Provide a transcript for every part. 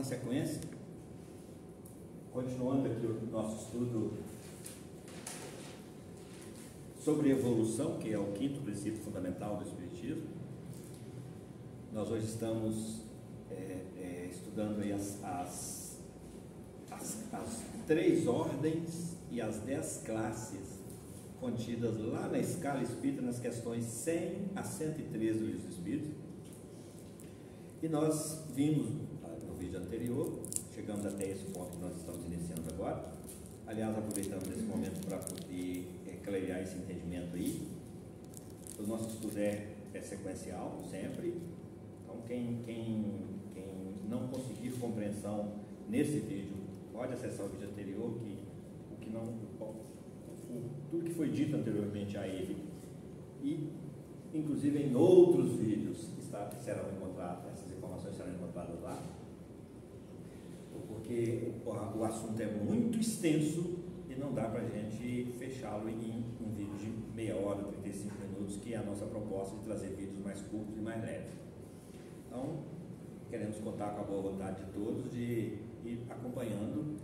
Na sequência, continuando aqui o nosso estudo sobre evolução, que é o quinto princípio fundamental do Espiritismo, nós hoje estamos estudando aí as 3 ordens e as 10 classes contidas lá na escala espírita, nas questões 100 a 113 do Livro dos Espíritos. E nós vimos no vídeo anterior, chegamos até esse ponto que nós estamos iniciando agora. Aliás, aproveitamos esse momento para poder clarear esse entendimento aí. O nosso estudo é sequencial, sempre. Então, quem não conseguir compreensão nesse vídeo, pode acessar o vídeo anterior, tudo que foi dito anteriormente a ele, e inclusive em outros vídeos serão encontradas, essas informações serão encontradas lá, porque o assunto é muito extenso e não dá para a gente fechá-lo em um vídeo de meia hora, 35 minutos, que é a nossa proposta de trazer vídeos mais curtos e mais leves. Então, queremos contar com a boa vontade de todos de ir acompanhando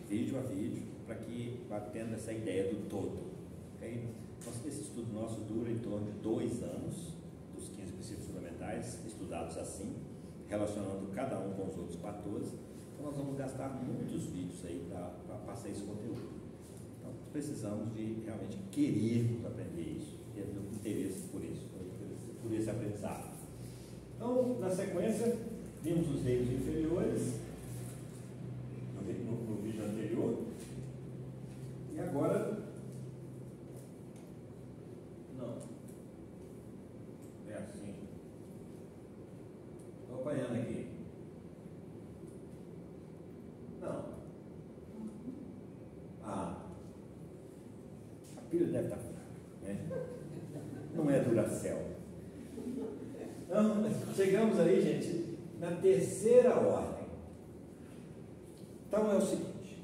vídeo a vídeo, para que vá tendo essa ideia do todo. Okay? Esse estudo nosso dura em torno de 2 anos, dos 15 princípios fundamentais, estudados assim, relacionando cada um com os outros 14. Então nós vamos gastar muitos vídeos aí para passar esse conteúdo. Então precisamos de realmente querermos aprender isso, ter interesse por isso, por esse aprendizado. Então, na sequência, vimos os reinos inferiores no vídeo anterior. E agora, não, é assim, estou acompanhando aqui, não, a pilha deve estar fraca, né? Não é Duracell. Então, chegamos aí, gente, na terceira ordem. Então é o seguinte,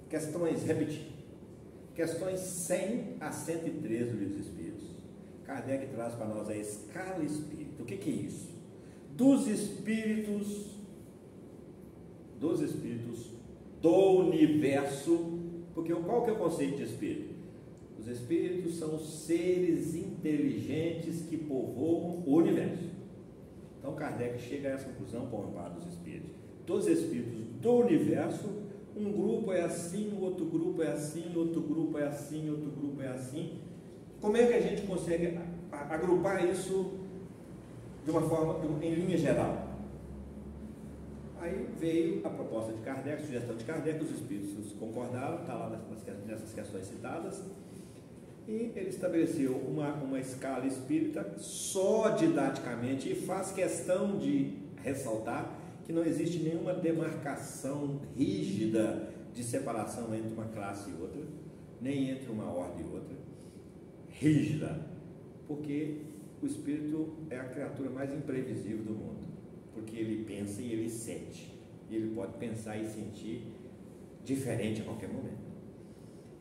questões, repetindo. Questões 100 a 113 do Livro dos Espíritos. Kardec traz para nós a escala espírita. O que é isso? Dos espíritos do universo. Porque qual que é o conceito de espírito? Os espíritos são os seres inteligentes que povoam o universo. Então Kardec chega a essa conclusão com o amparo dos espíritos. Dos espíritos do universo, um grupo é assim, o outro grupo é assim, outro grupo é assim, outro grupo é assim. Como é que a gente consegue agrupar isso de uma forma, em linha geral? Aí veio a proposta de Kardec, a sugestão de Kardec, os espíritos concordaram, está lá nessas questões citadas, e ele estabeleceu uma escala espírita só didaticamente, e faz questão de ressaltar que não existe nenhuma demarcação rígida de separação entre uma classe e outra, nem entre uma ordem e outra, rígida, porque o espírito é a criatura mais imprevisível do mundo, porque ele pensa e ele sente, e ele pode pensar e sentir diferente a qualquer momento.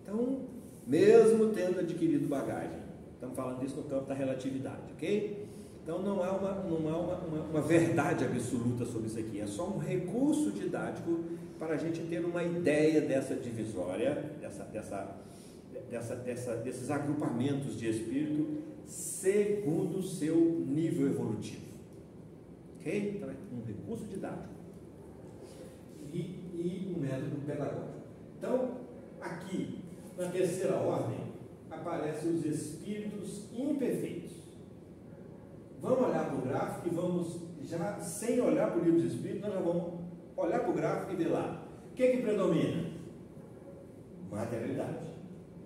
Então, mesmo tendo adquirido bagagem, estamos falando disso no campo da relatividade, ok? Então não há uma verdade absoluta sobre isso aqui, é só um recurso didático para a gente ter uma ideia dessa divisória, desses agrupamentos de espírito segundo o seu nível evolutivo. Ok? Então é um recurso didático e um método pedagógico. Então, aqui, na terceira ordem, aparecem os espíritos imperfeitos. Vamos olhar para o gráfico e vamos, já sem olhar para o Livro dos Espíritos, nós já vamos olhar para o gráfico e ver lá. O que predomina? Materialidade.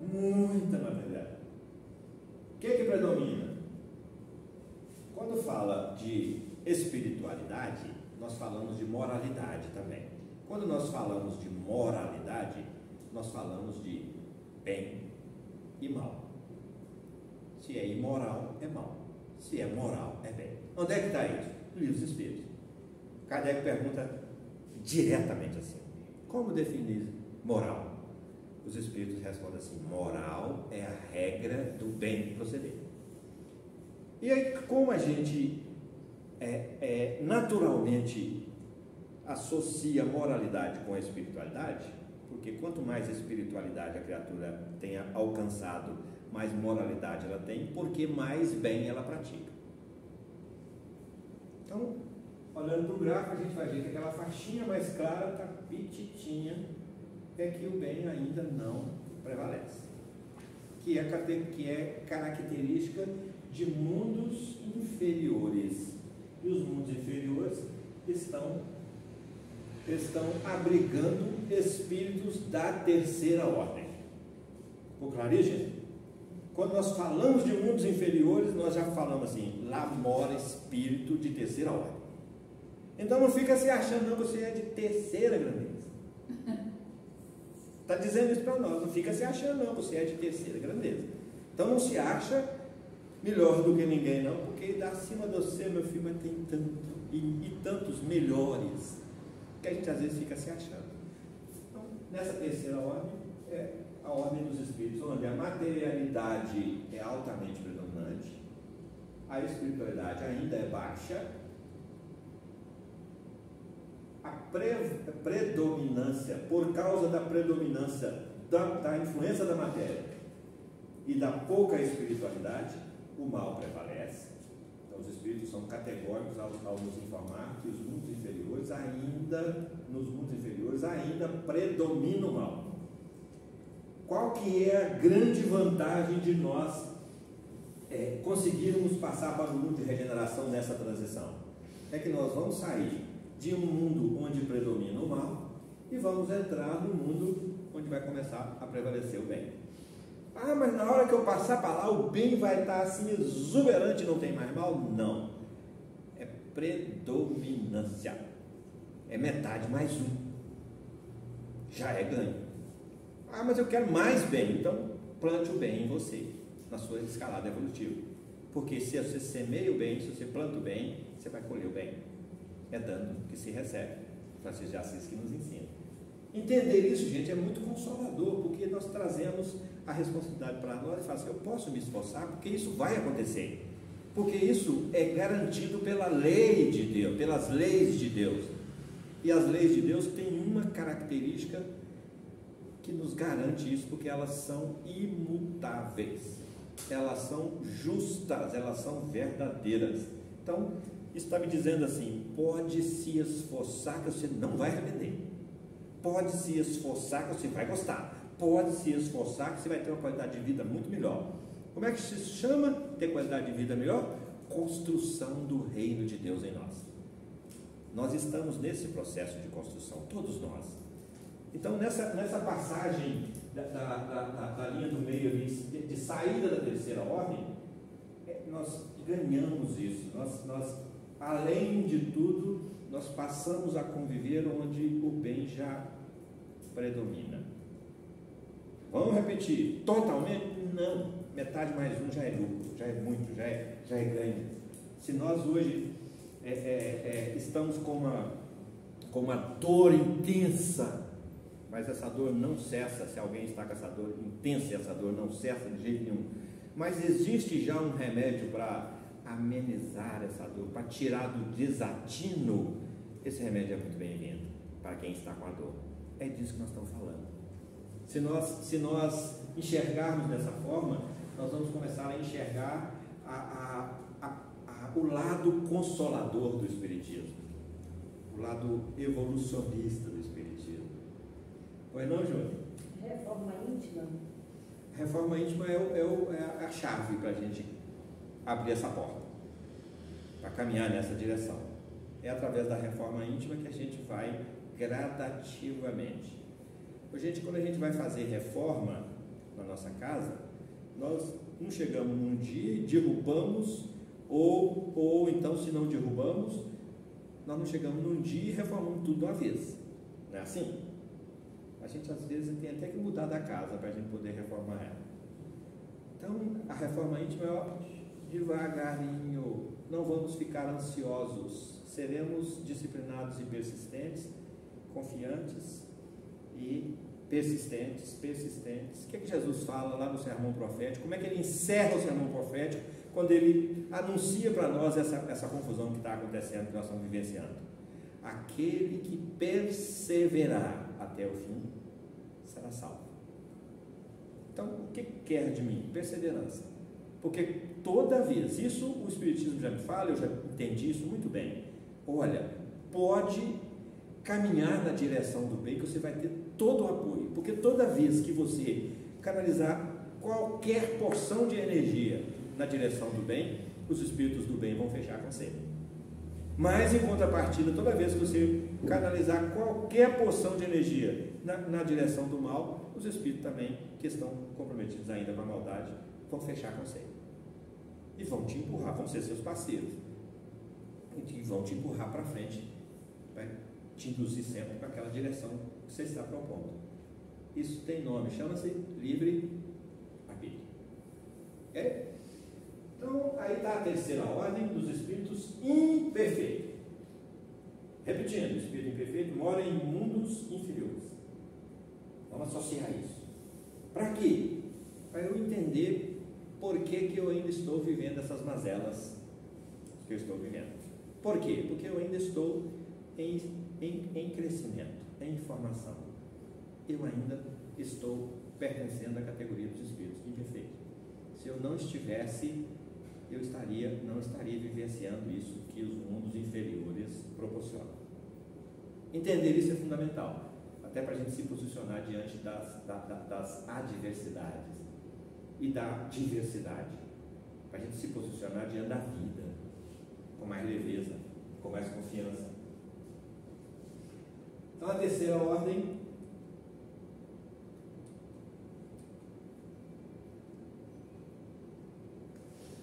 Muita materialidade. O que predomina? Quando fala de espiritualidade, nós falamos de moralidade também. Quando nós falamos de moralidade, nós falamos de bem e mal. Se é imoral, é mal. Se é moral, é bem. Onde é que está isso? No Livro dos Espíritos. Kardec pergunta diretamente assim: como definir moral? Os Espíritos respondem assim: moral é a regra do bem proceder. E aí, como a gente naturalmente associa moralidade com a espiritualidade, porque quanto mais espiritualidade a criatura tenha alcançado, mais moralidade ela tem, porque mais bem ela pratica. Então, olhando para o gráfico, a gente vai ver que aquela faixinha mais clara está pititinha, é que o bem ainda não prevalece, que é característica de mundos inferiores. E os mundos inferiores estão abrigando espíritos da terceira ordem. Ficou claro isso, gente? Quando nós falamos de mundos inferiores, nós já falamos assim, lá mora espírito de terceira ordem. Então não fica se achando, não, você é de terceira grandeza. Está dizendo isso para nós, não fica se achando, não, você é de terceira grandeza. Então não se acha melhor do que ninguém, não, porque acima de você, meu filho, mas tem tanto, e tantos melhores, que a gente às vezes fica se achando. Então, nessa terceira ordem, é a ordem dos espíritos, onde a materialidade é altamente predominante, a espiritualidade ainda é baixa, a predominância, por causa da predominância da influência da matéria e da pouca espiritualidade, o mal prevalece. Então os espíritos são categóricos ao nos informar que nos mundos inferiores ainda predomina o mal. Qual que é a grande vantagem de nós conseguirmos passar para o mundo de regeneração nessa transição? É que nós vamos sair de um mundo onde predomina o mal e vamos entrar no mundo onde vai começar a prevalecer o bem. Ah, mas na hora que eu passar para lá, o bem vai estar assim exuberante, não tem mais mal? Não. É predominância. É metade mais um. Já é ganho. Ah, mas eu quero mais bem. Então, plante o bem em você, na sua escalada evolutiva. Porque se você semeia o bem, se você planta o bem, você vai colher o bem. É dando que se recebe. Francisco de Assis que nos ensina. Entender isso, gente, é muito consolador, porque nós trazemos a responsabilidade para nós e falamos assim, eu posso me esforçar, porque isso vai acontecer. Porque isso é garantido pela lei de Deus, pelas leis de Deus. E as leis de Deus têm uma característica que nos garante isso, porque elas são imutáveis. Elas são justas, elas são verdadeiras. Então, isso está me dizendo assim, pode se esforçar que você não vai arrepender. Pode se esforçar que você vai gostar. Pode se esforçar que você vai ter uma qualidade de vida muito melhor. Como é que se chama ter qualidade de vida melhor? Construção do reino de Deus em nós. Nós estamos nesse processo de construção, todos nós. Então, nessa passagem da linha do meio ali, de saída da terceira ordem, nós ganhamos isso. Nós, além de tudo, nós passamos a conviver onde o bem já predomina. Vamos repetir, totalmente? Não, metade mais um já é lucro, já é muito, já é ganho. Se nós hoje estamos com uma dor intensa, mas essa dor não cessa, se alguém está com essa dor intensa, essa dor não cessa de jeito nenhum, mas existe já um remédio para amenizar essa dor, para tirar do desatino, esse remédio é muito bem-vindo para quem está com a dor. É disso que nós estamos falando. Se nós enxergarmos dessa forma, nós vamos começar a enxergar o lado consolador do Espiritismo, o lado evolucionista do Espiritismo. Pois não, Júnior? Reforma íntima? Reforma íntima é a chave para a gente abrir essa porta, para caminhar nessa direção. É através da reforma íntima que a gente vai gradativamente. Gente, quando a gente vai fazer reforma na nossa casa, nós não chegamos num dia e derrubamos, ou então, se não derrubamos, nós não chegamos num dia e reformamos tudo de uma vez. Não é assim? A gente às vezes tem até que mudar da casa para a gente poder reformar ela. Então, a reforma íntima é devagarinho, não vamos ficar ansiosos, seremos disciplinados e persistentes, confiantes e persistentes. O que Jesus fala lá no sermão profético? Como é que ele encerra o sermão profético quando ele anuncia para nós essa confusão que está acontecendo, que nós estamos vivenciando? aquele que perseverar até o fim será salvo. Então, o que quer de mim? Perseverança. Porque toda vez, isso o Espiritismo já me fala, eu já entendi isso muito bem. Olha, pode caminhar na direção do bem que você vai ter todo o apoio. Porque toda vez que você canalizar qualquer porção de energia na direção do bem, os espíritos do bem vão fechar com você. Mas, em contrapartida, toda vez que você canalizar qualquer porção de energia na direção do mal, os espíritos também, que estão comprometidos ainda com a maldade, vão fechar com você. E vão te empurrar, vão ser seus parceiros. E vão te empurrar para frente, vai te induzir sempre para aquela direção que você está propondo. Isso tem nome, chama-se livre-arbítrio. Ok? Então, aí está a terceira ordem dos espíritos imperfeitos. Repetindo, o espírito imperfeito mora em mundos inferiores. Vamos associar isso. Para quê? Para eu entender por que eu ainda estou vivendo essas mazelas que eu estou vivendo. Por quê? Porque eu ainda estou em crescimento, em formação. Eu ainda estou pertencendo à categoria dos espíritos imperfeitos. Se eu não estivesse, eu não estaria vivenciando isso que os mundos inferiores proporcionam. Entender isso é fundamental, até para a gente se posicionar diante das adversidades e da diversidade, para a gente se posicionar diante da vida com mais leveza, com mais confiança. Então, a terceira ordem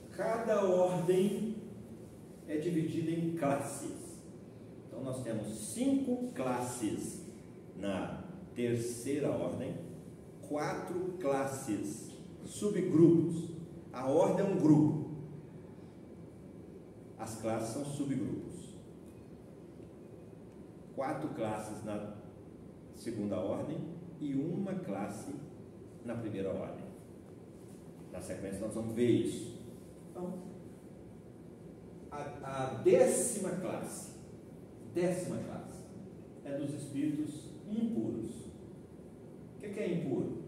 cada ordem é dividida em classes. Então nós temos 5 classes na terceira ordem, 4 classes, subgrupos. A ordem é um grupo, as classes são subgrupos. 4 classes na segunda ordem e 1 classe na primeira ordem. Na sequência nós vamos ver isso. Então, a 10ª classe é dos espíritos impuros. O que é impuro?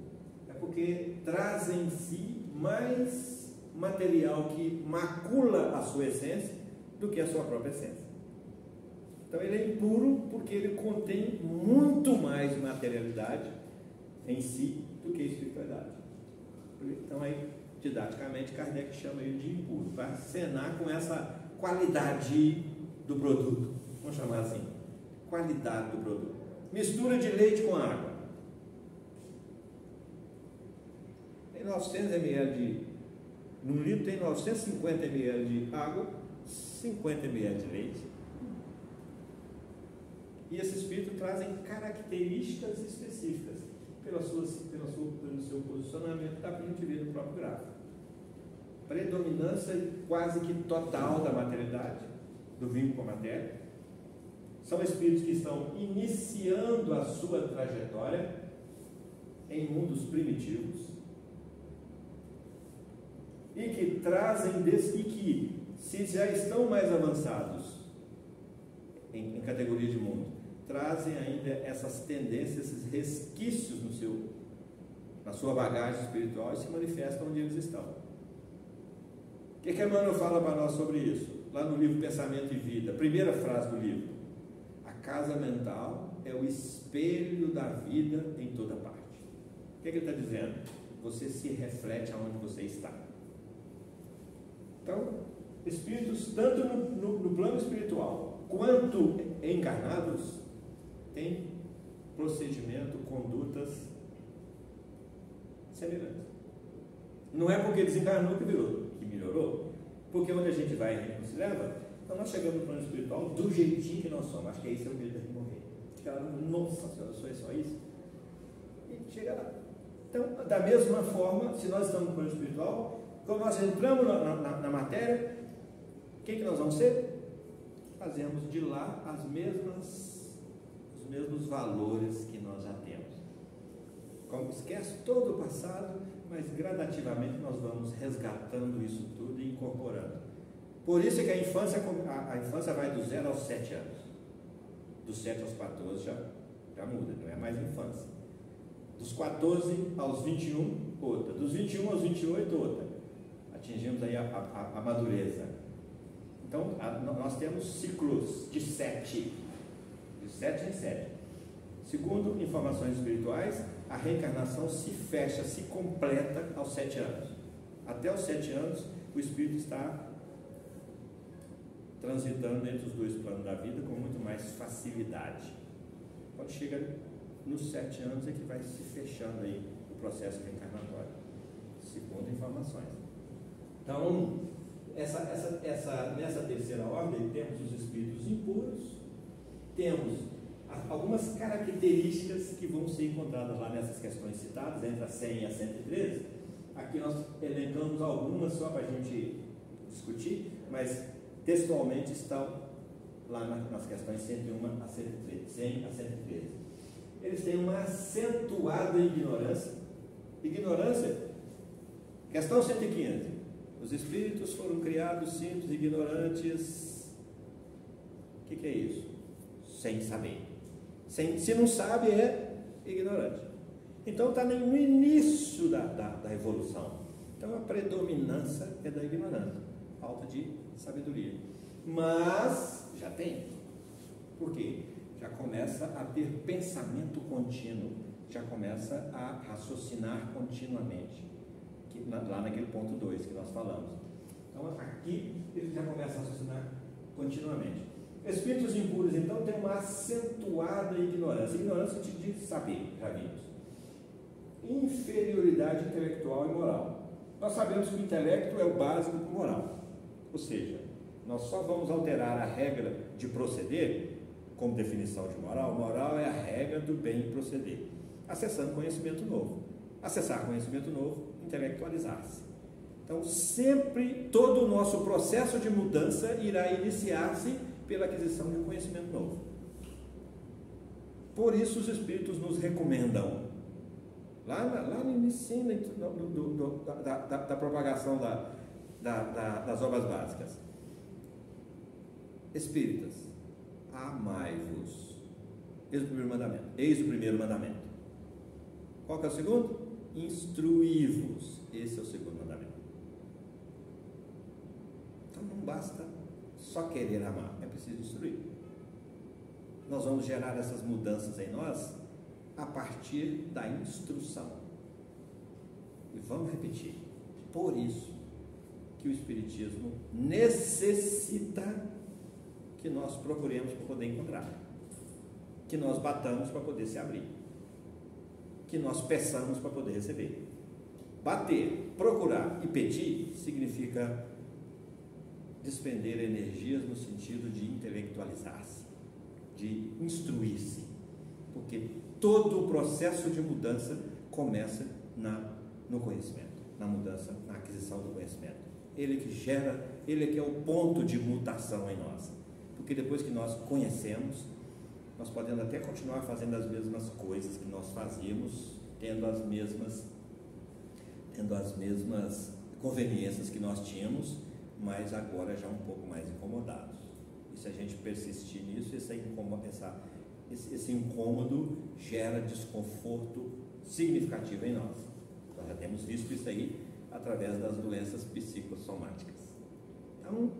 É porque traz em si mais material que macula a sua essência do que a sua própria essência. Então ele é impuro porque ele contém muito mais materialidade em si do que espiritualidade. Então aí, didaticamente, Kardec chama ele de impuro, para acenar com essa qualidade do produto. Vamos chamar assim, qualidade do produto. Mistura de leite com água. Tem 900 ml num litro tem 950 ml de água, 50 ml de leite. E esses espíritos trazem características específicas pelo seu posicionamento, dá para a gente ver no próprio gráfico. Predominância quase que total da materialidade, do vínculo com a matéria. São espíritos que estão iniciando a sua trajetória em mundos primitivos e que trazem e que, se já estão mais avançados em categoria de mundo, trazem ainda essas tendências, esses resquícios na sua bagagem espiritual e se manifestam onde eles estão. O que Emmanuel fala para nós sobre isso? Lá no livro Pensamento e Vida, primeira frase do livro: a casa mental é o espelho da vida em toda parte. O que ele está dizendo? Você se reflete aonde você está. Então, espíritos, tanto no plano espiritual quanto encarnados, têm procedimento, condutas semelhantes. Não é porque desencarnou que melhorou, porque onde a gente vai e a gente não se leva, então nós chegamos no plano espiritual do jeitinho que nós somos. Acho que esse é o medo de morrer. Chega lá, nossa senhora, eu sou só isso. E chega lá. Então, da mesma forma, se nós estamos no plano espiritual, quando nós entramos na matéria, o que nós vamos ser? Fazemos de lá os mesmos valores que nós já temos. Como esquece todo o passado, mas gradativamente nós vamos resgatando isso tudo e incorporando. Por isso é que a infância vai do 0 aos 7 anos. Dos 7 aos 14 já muda, não é mais infância. Dos 14 aos 21, outra. Dos 21 aos 28, outra. Atingimos aí a madureza. Então, nós temos ciclos de 7 em 7. Segundo informações espirituais, a reencarnação se fecha, se completa aos 7 anos. Até os 7 anos, o espírito está transitando entre os dois planos da vida com muito mais facilidade. Quando chega nos 7 anos é que vai se fechando aí o processo reencarnatório, segundo informações. Então, nessa terceira ordem, temos os espíritos impuros, temos algumas características que vão ser encontradas lá nessas questões citadas, entre a 100 e a 113. Aqui nós elencamos algumas só para a gente discutir, mas textualmente estão lá nas questões 101 a 113, 100 a 113. Eles têm uma acentuada ignorância. Questão 115. Os espíritos foram criados simples, ignorantes. O que é isso? Sem saber. Se não sabe, é ignorante. Então está no início da evolução. Então a predominância é da ignorância, falta de sabedoria. Mas já tem. Por quê? Já começa a ter pensamento contínuo, já começa a raciocinar continuamente. Lá naquele ponto 2 que nós falamos. Então aqui ele já começa a raciocinar continuamente. Espíritos impuros, então, têm uma acentuada ignorância. Ignorância no sentido de saber, já vimos. Inferioridade intelectual e moral. Nós sabemos que o intelecto é o básico do moral. Ou seja, nós só vamos alterar a regra de proceder, como definição de moral. Moral é a regra do bem proceder. Acessando conhecimento novo. Acessar conhecimento novo, intelectualizar-se. Então, sempre, todo o nosso processo de mudança irá iniciar-se pela aquisição de um conhecimento novo. Por isso os espíritos nos recomendam, lá no início da propagação das obras básicas, espíritas, amai-vos. Eis o primeiro mandamento. Qual que é o segundo? Instruí-vos. Esse é o segundo mandamento. Então não basta só querer amar, é preciso instruir. Nós vamos gerar essas mudanças em nós a partir da instrução. E vamos repetir. Por isso que o Espiritismo necessita que nós procuremos para poder encontrar, que nós batamos para poder se abrir, que nós peçamos para poder receber. Bater, procurar e pedir significa despender energias no sentido de intelectualizar-se, de instruir-se, porque todo o processo de mudança começa no conhecimento, na mudança, na aquisição do conhecimento. Ele que gera, ele que é o ponto de mutação em nós, porque depois que nós conhecemos, nós podemos até continuar fazendo as mesmas coisas que nós fazíamos, tendo as mesmas conveniências que nós tínhamos, mas agora já um pouco mais incomodados. E se a gente persistir nisso, esse incômodo gera desconforto significativo em nós. Nós já temos visto isso aí através das doenças psicossomáticas. Então,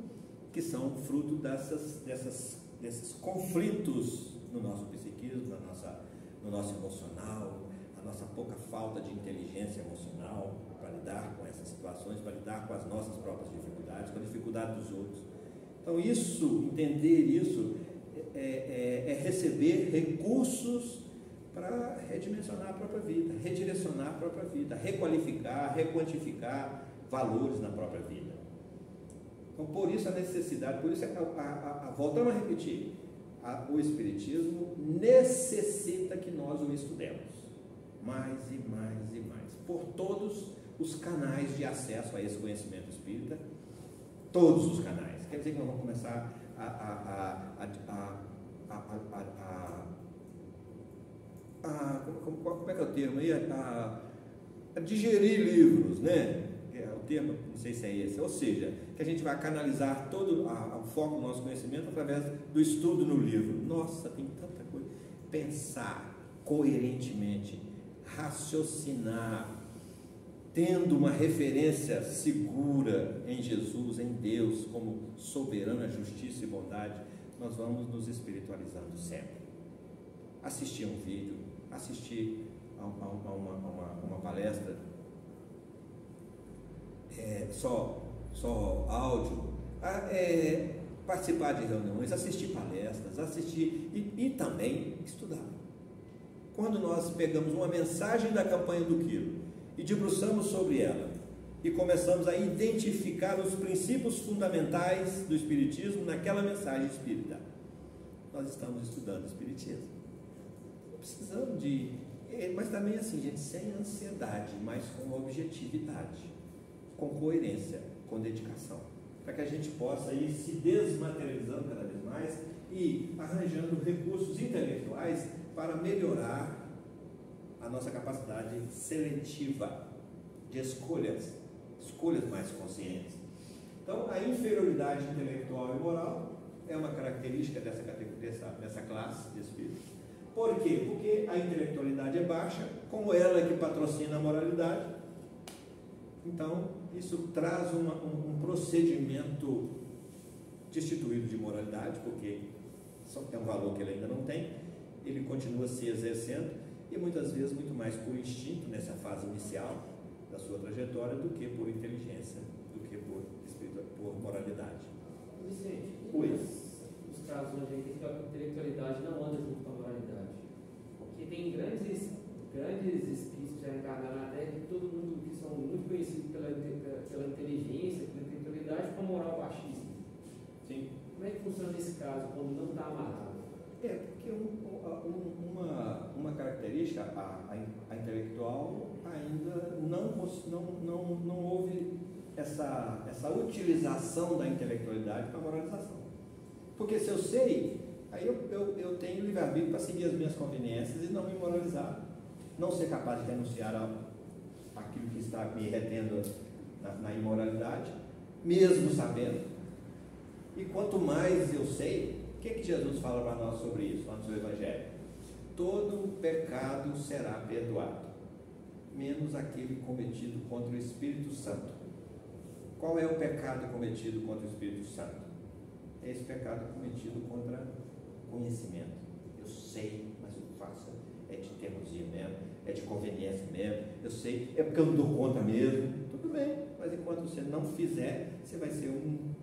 que são fruto desses conflitos no nosso psiquismo, no nosso emocional, a nossa pouca falta de inteligência emocional para lidar com essas situações, para lidar com as nossas próprias dificuldades, com a dificuldade dos outros. Então entender isso é receber recursos para redimensionar a própria vida, redirecionar a própria vida, requalificar, requantificar valores na própria vida. Então por isso a necessidade, por isso voltamos a repetir, o Espiritismo necessita que nós o estudemos mais e mais e mais, por todos os canais de acesso a esse conhecimento espírita, todos os canais. Quer dizer que nós vamos começar como é que é o termo aí? A digerir livros, né? termo, não sei se é esse, ou seja, que a gente vai canalizar todo o foco do nosso conhecimento através do estudo no livro. Nossa, tem tanta coisa. Pensar coerentemente, raciocinar, tendo uma referência segura em Jesus, em Deus, como soberana justiça e bondade, nós vamos nos espiritualizando sempre. Assistir um vídeo, assistir a uma palestra, só áudio, participar de reuniões, assistir palestras, e também estudar. Quando nós pegamos uma mensagem da campanha do Quilo e debruçamos sobre ela e começamos a identificar os princípios fundamentais do Espiritismo naquela mensagem espírita, nós estamos estudando Espiritismo. Precisamos mas também assim, gente, sem ansiedade, mas com objetividade, com coerência, com dedicação, para que a gente possa ir se desmaterializando cada vez mais e arranjando recursos intelectuais para melhorar a nossa capacidade seletiva de escolhas mais conscientes. Então, a inferioridade intelectual e moral é uma característica dessa classe de espíritos. Por quê? Porque a intelectualidade é baixa, como ela é que patrocina a moralidade. Então, isso traz um procedimento destituído de moralidade, porque é um valor que ele ainda não tem, ele continua se exercendo, e muitas vezes muito mais por instinto, nessa fase inicial da sua trajetória, do que por inteligência, do que por moralidade. Vicente, Oi. Os casos onde a intelectualidade não anda junto com a moralidade. Porque tem grandes espíritos já encarnados na Terra, que todo mundo que são muito conhecidos pela inteligência, pela intelectualidade, com a moral baixíssima. Sim. Como é que funciona nesse caso, quando não está amarrado? Porque uma característica, a intelectual ainda não houve essa utilização da intelectualidade para a moralização. Porque se eu sei, aí eu tenho livre-arbítrio para seguir as minhas conveniências e não me moralizar, não ser capaz de renunciar àquilo que está me retendo na imoralidade, mesmo sabendo. E quanto mais eu sei, o que Jesus fala para nós sobre isso, no seu Evangelho? Todo pecado será perdoado, menos aquele cometido contra o Espírito Santo. Qual é o pecado cometido contra o Espírito Santo? É esse pecado cometido contra o conhecimento. Eu sei, mas eu faço, é de teimosia mesmo, é de conveniência mesmo, eu sei, é porque eu não dou conta mesmo. Tudo bem, mas enquanto você não fizer, você vai ser um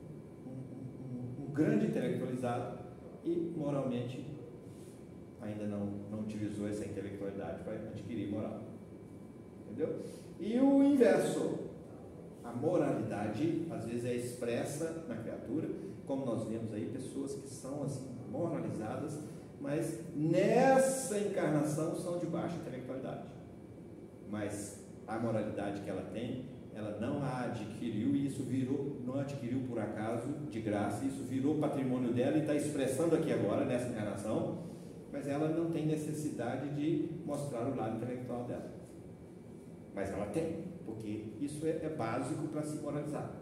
grande intelectualizado e moralmente ainda não utilizou essa intelectualidade para adquirir moral. Entendeu? E o inverso. A moralidade, às vezes, é expressa na criatura, como nós vemos aí, pessoas que são assim, moralizadas, mas nessa encarnação são de baixa intelectualidade. Mas a moralidade que ela tem, ela não a adquiriu, e isso não adquiriu por acaso, de graça, isso virou patrimônio dela e está expressando aqui agora, nessa encarnação, mas ela não tem necessidade de mostrar o lado intelectual dela. Mas ela tem, porque isso é básico para se moralizar.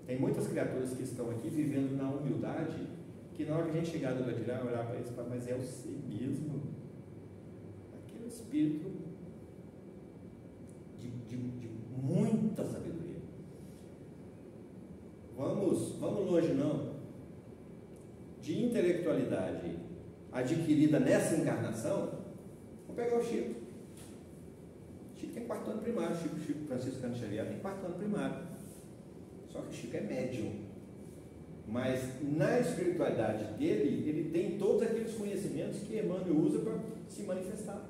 Tem muitas criaturas que estão aqui vivendo na humildade, que na hora que a gente chegar do lado de lá, olhar para eles e falar, mas é o si mesmo, aquele espírito de muita sabedoria. Vamos longe não. De intelectualidade adquirida nessa encarnação, vamos pegar o Chico. Chico tem 4º ano primário, Chico Franciscano Xavier tem 4º ano primário. Só que Chico é médium. Mas na espiritualidade dele, ele tem todos aqueles conhecimentos que Emmanuel usa para se manifestar.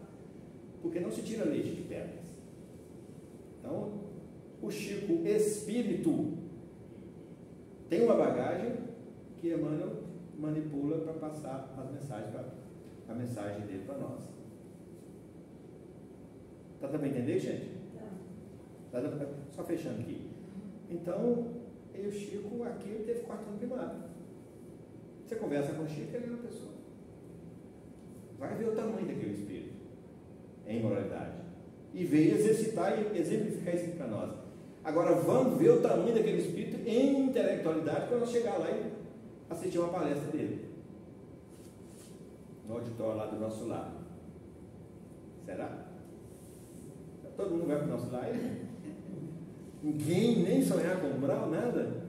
Porque não se tira leite de pedras. Então, o Chico espírito tem uma bagagem que Emmanuel manipula para passar a mensagem dele para nós. Tá dando para entender, gente? Tá. Só fechando aqui. Então, o Chico aqui ele teve 4º ano primário. Você conversa com o Chico, ele é uma pessoa. Vai ver o tamanho daquele espírito em moralidade. e veio exercitar e exemplificar isso para nós. Agora vamos ver o tamanho daquele espírito em intelectualidade quando nós chegar lá e assistir uma palestra dele no auditório lá do nosso lado. Será? Todo mundo vai para o nosso lado? Ninguém nem sonhar com o Brau, nada?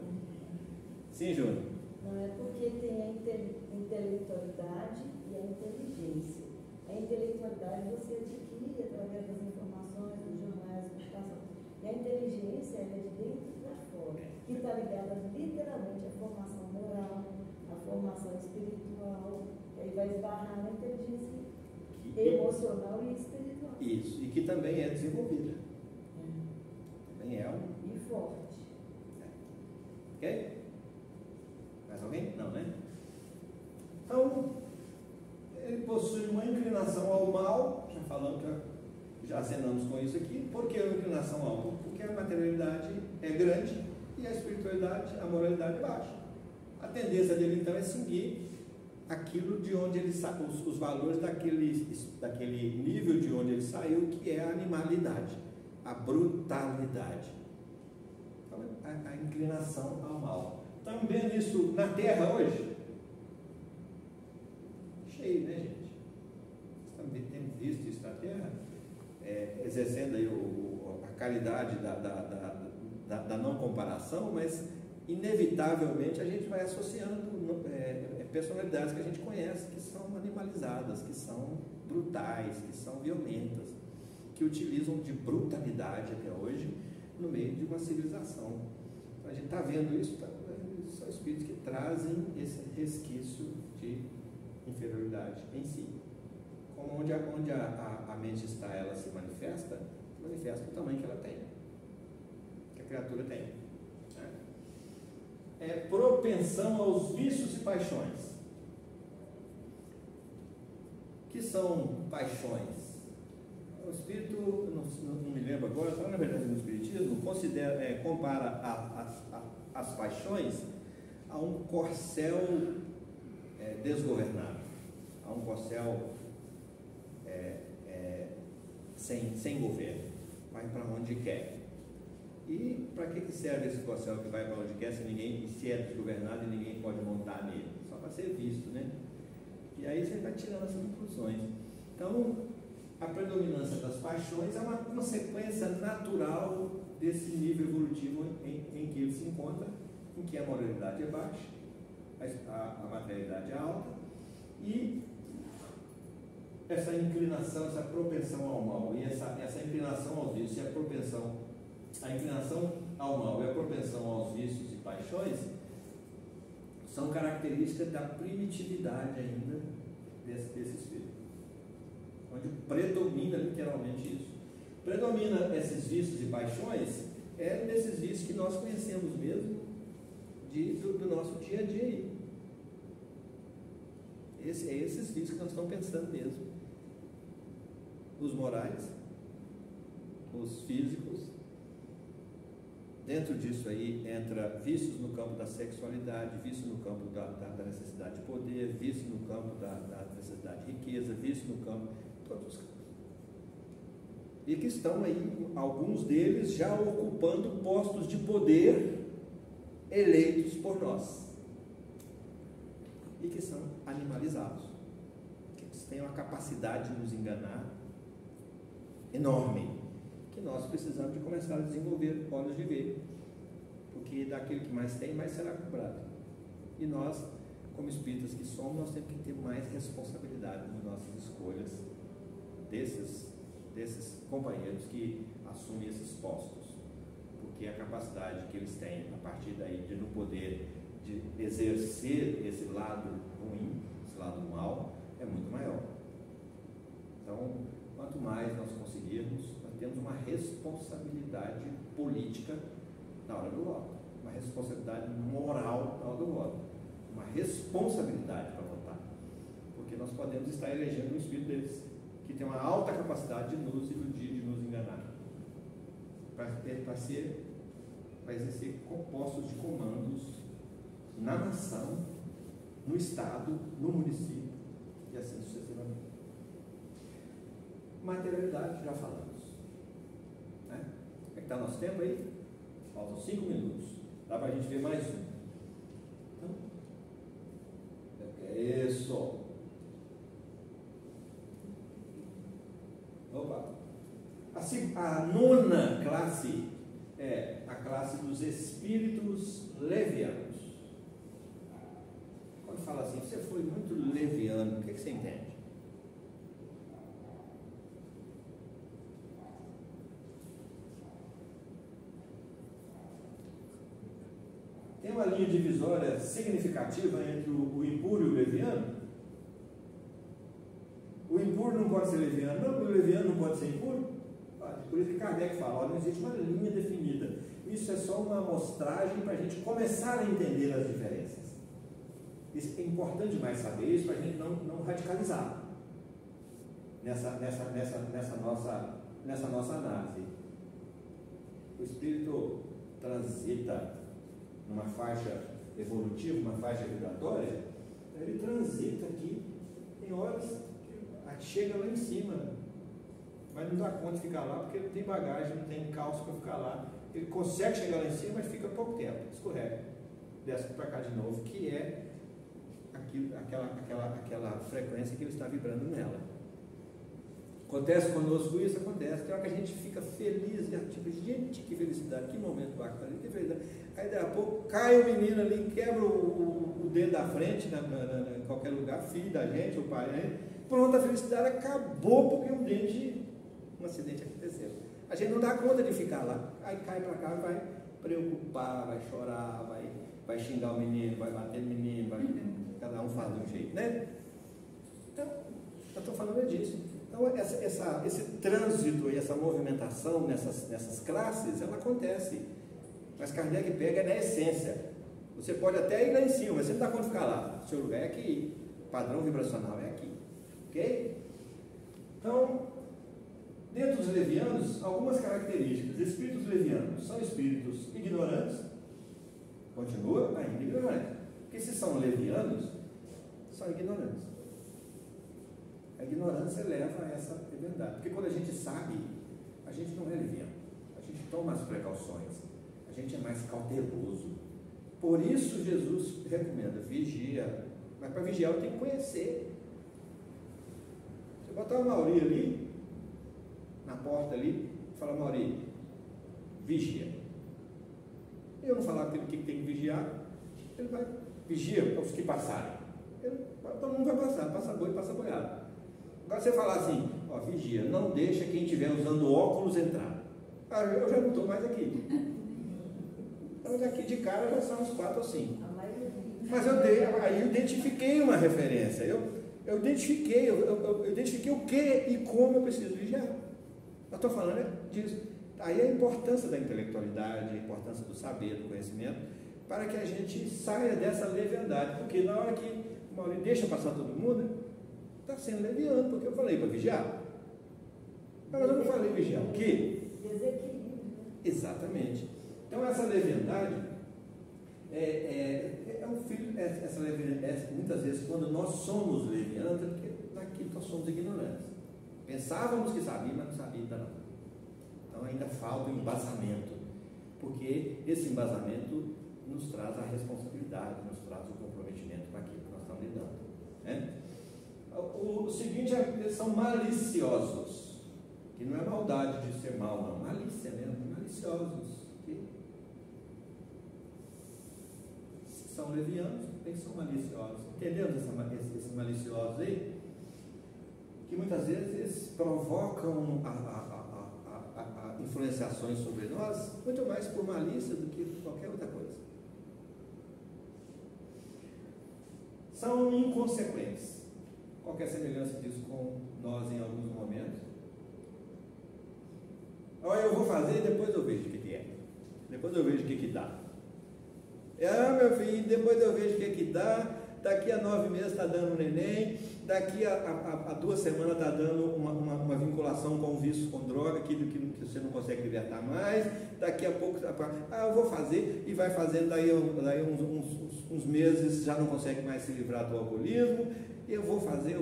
Sim, Júnior? Não é porque tem a intelectualidade e a inteligência. A intelectualidade você adquire através das informações, dos jornais, publicação. E a inteligência é de dentro para fora, que está ligada literalmente à formação moral, à formação espiritual, e aí vai esbarrar na inteligência emocional e espiritual. Isso, e que também é desenvolvida. Também é um... E forte. Ok? Mais alguém? Não, né? Então, ele possui uma inclinação ao mal, já falamos, já acenamos com isso aqui. Por que a inclinação ao mal? Porque a materialidade é grande e a espiritualidade, a moralidade é baixa. A tendência dele então é seguir aquilo de onde ele saiu, os valores daquele nível de onde ele saiu, que é a animalidade, a brutalidade, então, a inclinação ao mal. Estamos vendo isso na Terra hoje? Cheio, né, gente? Temos visto isso na Terra, exercendo aí a caridade da não comparação, mas inevitavelmente a gente vai associando personalidades que a gente conhece, que são animalizadas, que são brutais, que são violentas, que utilizam de brutalidade até hoje no meio de uma civilização. Então a gente está vendo isso, são espíritos que trazem esse resquício de inferioridade em si. Como onde a mente está, ela se manifesta o tamanho que ela tem, que a criatura tem. Propensão aos vícios e paixões. Que são paixões? O Espírito, não me lembro agora, está na verdade no Espiritismo, compara as paixões a um corcel desgovernado, a um corcel sem governo, vai para onde quer. E para que serve esse corcel que vai para onde quer se é desgovernado e ninguém pode montar nele? Só para ser visto, né? E aí você vai tirando as conclusões. Então, a predominância das paixões é uma consequência natural desse nível evolutivo em que ele se encontra, em que a moralidade é baixa, a materialidade é alta, e essa inclinação, essa propensão ao mal, e essa inclinação aos vícios, e a inclinação ao mal e a propensão aos vícios e paixões são características da primitividade ainda desse espírito, onde predomina literalmente isso. Predomina esses vícios e paixões nesses vícios que nós conhecemos mesmo do nosso dia a dia. Esses vícios que nós estamos pensando mesmo. Os morais, os físicos. Dentro disso aí entra vícios no campo da sexualidade, vício no campo da necessidade de poder, vício no campo da necessidade de riqueza, vício no campo, todos os campos. E que estão aí, alguns deles já ocupando postos de poder eleitos por nós. E que são animalizados, que têm uma capacidade de nos enganar enorme, que nós precisamos de começar a desenvolver olhos de ver, porque daquilo que mais tem, mais será cobrado. E nós, como espíritas que somos, nós temos que ter mais responsabilidade nas nossas escolhas desses companheiros que assumem esses postos, porque a capacidade que eles têm a partir daí de no poder de exercer esse lado ruim, esse lado mal, é muito maior. Então, quanto mais nós conseguirmos, nós temos uma responsabilidade política na hora do voto, uma responsabilidade moral na hora do voto, uma responsabilidade para votar, porque nós podemos estar elegendo um espírito deles que tem uma alta capacidade de nos iludir, de nos enganar, para exercer postos de comandos na nação, no estado, no município e assim sucessivamente. Materialidade, já falamos. está nosso tempo aí? Faltam 5 minutos. Dá para a gente ver mais um. Então, é isso. Opa. A nona classe é a classe dos espíritos levianos. Quando fala assim, você foi muito leviano, o que você entende? Tem uma linha divisória significativa entre o impuro e o leviano? O impuro não pode ser leviano, não, o leviano não pode ser impuro. Por isso que Kardec fala, não existe uma linha definida. Isso é só uma amostragem para a gente começar a entender as diferenças. Isso é importante demais saber isso para a gente não radicalizar nessa nossa análise. O espírito transita numa faixa evolutiva, uma faixa vibratória, ele transita aqui, tem horas que chega lá em cima, mas não dá conta de ficar lá porque não tem bagagem, não tem calço para ficar lá. Ele consegue chegar lá em cima, mas fica pouco tempo, escorrega, desce para cá de novo, que é aquela frequência que ele está vibrando nela. Acontece conosco isso, acontece. Tem hora que a gente fica feliz, tipo, gente, que felicidade, que momento bacana, que felicidade. Aí daqui a pouco cai o menino ali, quebra o dedo da frente, em qualquer lugar, filho da gente, o pai, né? Pronto, a felicidade acabou porque um acidente aconteceu. A gente não dá conta de ficar lá. Aí cai para cá, vai preocupar, vai chorar, vai xingar o menino, vai bater no menino, cada um faz de um jeito, né? Então, eu estou falando disso. Então, esse trânsito e essa movimentação nessas classes, ela acontece. Mas Kardec pega na essência. Você pode até ir lá em cima, mas você não dá conta de ficar lá. O seu lugar é aqui. O padrão vibracional é aqui. Ok? Então, dentro dos levianos, algumas características. Espíritos levianos são espíritos ignorantes. Continua ainda ignorante. Porque se são levianos, são ignorantes. A ignorância leva a essa verdade. Porque quando a gente sabe, a gente não é leviano. A gente toma as precauções. A gente é mais cauteloso. Por isso Jesus recomenda, vigia. Mas para vigiar eu tenho que conhecer. Você botar o Mauri ali, na porta ali, e falar, Mauri, vigia. Eu não falar o que tem que vigiar, ele vai, vigia os que passarem. Todo mundo vai passar, passa boi, passa boiado. Agora você falar assim, ó, vigia, não deixa quem estiver usando óculos entrar. Ah, eu já não estou mais aqui. Então daqui de cara já são uns 4 ou 5. Mas aí eu identifiquei uma referência. Eu identifiquei o que e como eu preciso vigiar. Eu estou falando disso. Aí a importância da intelectualidade, a importância do saber, do conhecimento, para que a gente saia dessa leviandade. Porque na hora que o Maurício deixa passar todo mundo, está sendo leviano, porque eu falei para vigiar. Mas eu não falei vigiar o quê? Desequilíbrio. Exatamente. Então essa leviandade é um filho, essa leviandade, muitas vezes quando nós somos levianos, é porque naquilo nós somos ignorantes. Pensávamos que sabíamos, mas não sabíamos ainda não. Então ainda falta o embasamento, porque esse embasamento nos traz a responsabilidade, nos traz o comprometimento com aquilo que nós estamos lidando, né? O seguinte, eles são maliciosos, que não é maldade de ser mal, não, malícia mesmo, maliciosos, que são levianos, também são maliciosos. Entendemos esses maliciosos aí? Que muitas vezes provocam influenciações sobre nós, muito mais por malícia do que qualquer outra coisa. São inconsequentes. Qual que é a semelhança disso com nós em alguns momentos? Olha, eu vou fazer e depois eu vejo o que é. Depois eu vejo o que dá. Meu filho, depois eu vejo o que dá. Daqui a 9 meses está dando um neném. Daqui a 2 semanas está dando uma vinculação com o vício, com droga, aquilo que você não consegue libertar mais. Daqui a pouco, eu vou fazer, e vai fazendo, daí uns meses já não consegue mais se livrar do alcoolismo. Eu vou fazer.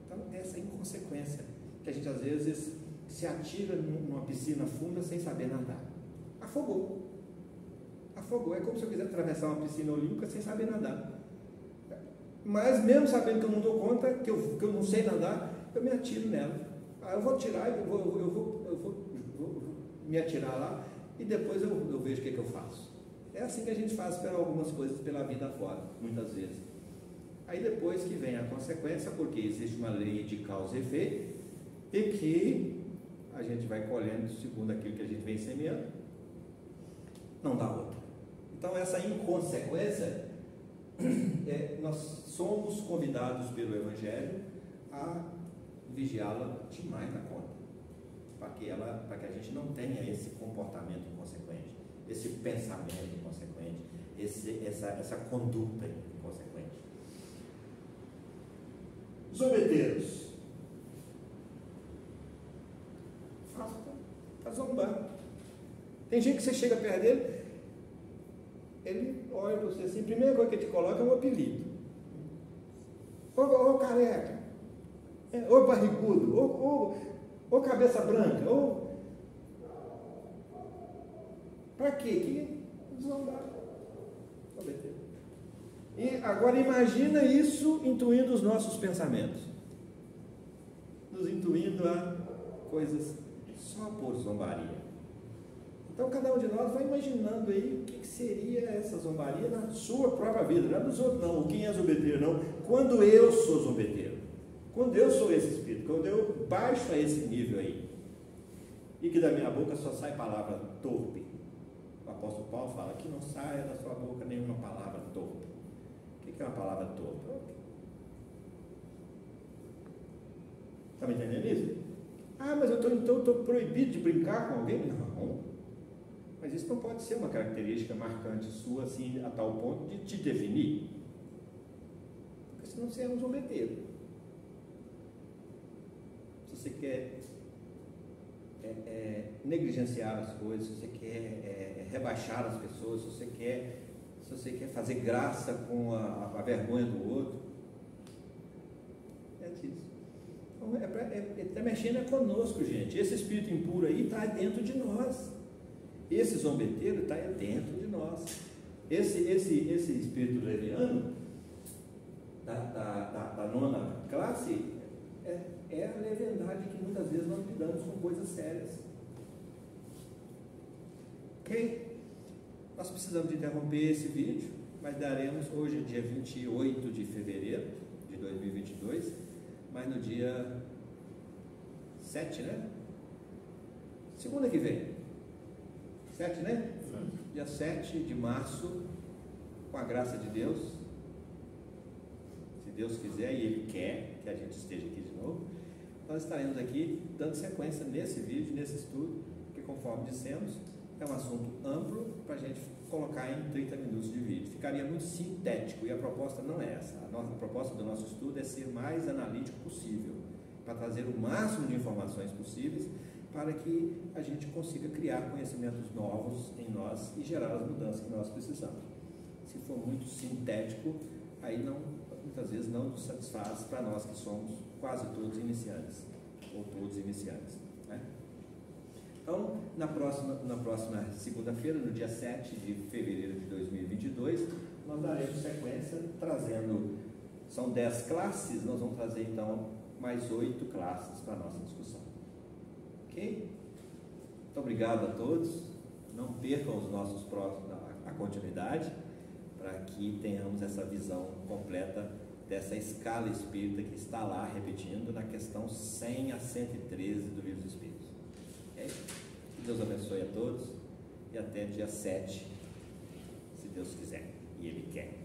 Então, essa inconsequência que a gente às vezes se atira numa piscina funda sem saber nadar. Afogou. Afogou. É como se eu quisesse atravessar uma piscina olímpica sem saber nadar. Mas mesmo sabendo que eu não dou conta, que eu não sei nadar, eu me atiro nela. Aí eu vou tirar, eu vou me atirar lá e depois eu vejo o que eu faço. É assim que a gente faz para algumas coisas pela vida fora, muitas vezes. Aí depois que vem a consequência, porque existe uma lei de causa e efeito, e que a gente vai colhendo segundo aquilo que a gente vem semeando, não dá outra. Então essa inconsequência, nós somos convidados pelo Evangelho a vigiá-la demais na conta, para que a gente não tenha esse comportamento inconsequente, esse pensamento inconsequente, essa conduta inconsequente. Zombeteiros. Está zombando. Tem gente que você chega perto dele, ele olha para você assim, a primeira coisa que ele te coloca é um apelido. Ô careca, ô barrigudo, ô cabeça branca, para quê? Que zombar. E agora imagina isso intuindo os nossos pensamentos, nos intuindo a coisas só por zombaria. Então cada um de nós vai imaginando aí o que seria essa zombaria na sua própria vida, não é dos outros não, quem é zombeteiro não, quando eu sou zombeteiro, quando eu sou esse espírito, quando eu baixo a esse nível aí, e que da minha boca só sai palavra torpe. O apóstolo Paulo fala que não saia da sua boca nenhuma palavra torpe. O que é uma palavra torpe? Está me entendendo isso? Ah, mas eu estou proibido de brincar com alguém? Não. Mas isso não pode ser uma característica marcante sua, assim, a tal ponto de te definir. Porque senão você é um zombeteiro. Se você quer negligenciar as coisas, se você quer rebaixar as pessoas, se você quer fazer graça com a vergonha do outro, é disso. Então, está mexendo conosco, gente. Esse espírito impuro aí está dentro de nós. Esse zombeteiro está dentro de nós. Esse espírito leviano da nona classe é a leviandade que muitas vezes nós lidamos com coisas sérias. Ok? Nós precisamos de interromper esse vídeo, mas daremos hoje, dia 28 de fevereiro de 2022, mas no dia 7, né? Segunda que vem. 7, né? Dia 7 de março, com a graça de Deus, se Deus quiser e Ele quer que a gente esteja aqui de novo, nós estaremos aqui dando sequência nesse vídeo, nesse estudo, que conforme dissemos, é um assunto amplo para a gente colocar em 30 minutos de vídeo. Ficaria muito sintético e a proposta não é essa. A proposta do nosso estudo é ser mais analítico possível, para trazer o máximo de informações possíveis, para que a gente consiga criar conhecimentos novos em nós e gerar as mudanças que nós precisamos. Se for muito sintético, aí muitas vezes não nos satisfaz para nós que somos quase todos iniciantes, ou todos iniciantes, né? Então, na próxima segunda-feira, no dia 7 de fevereiro de 2022, nós daremos sequência trazendo, são 10 classes, nós vamos trazer então mais 8 classes para a nossa discussão. Ok? Muito obrigado a todos. Não percam os nossos próximos, a continuidade, para que tenhamos essa visão completa dessa escala espírita que está lá repetindo na questão 100 a 113 do Livro dos Espíritos. Okay? Que Deus abençoe a todos e até dia 7, se Deus quiser e Ele quer.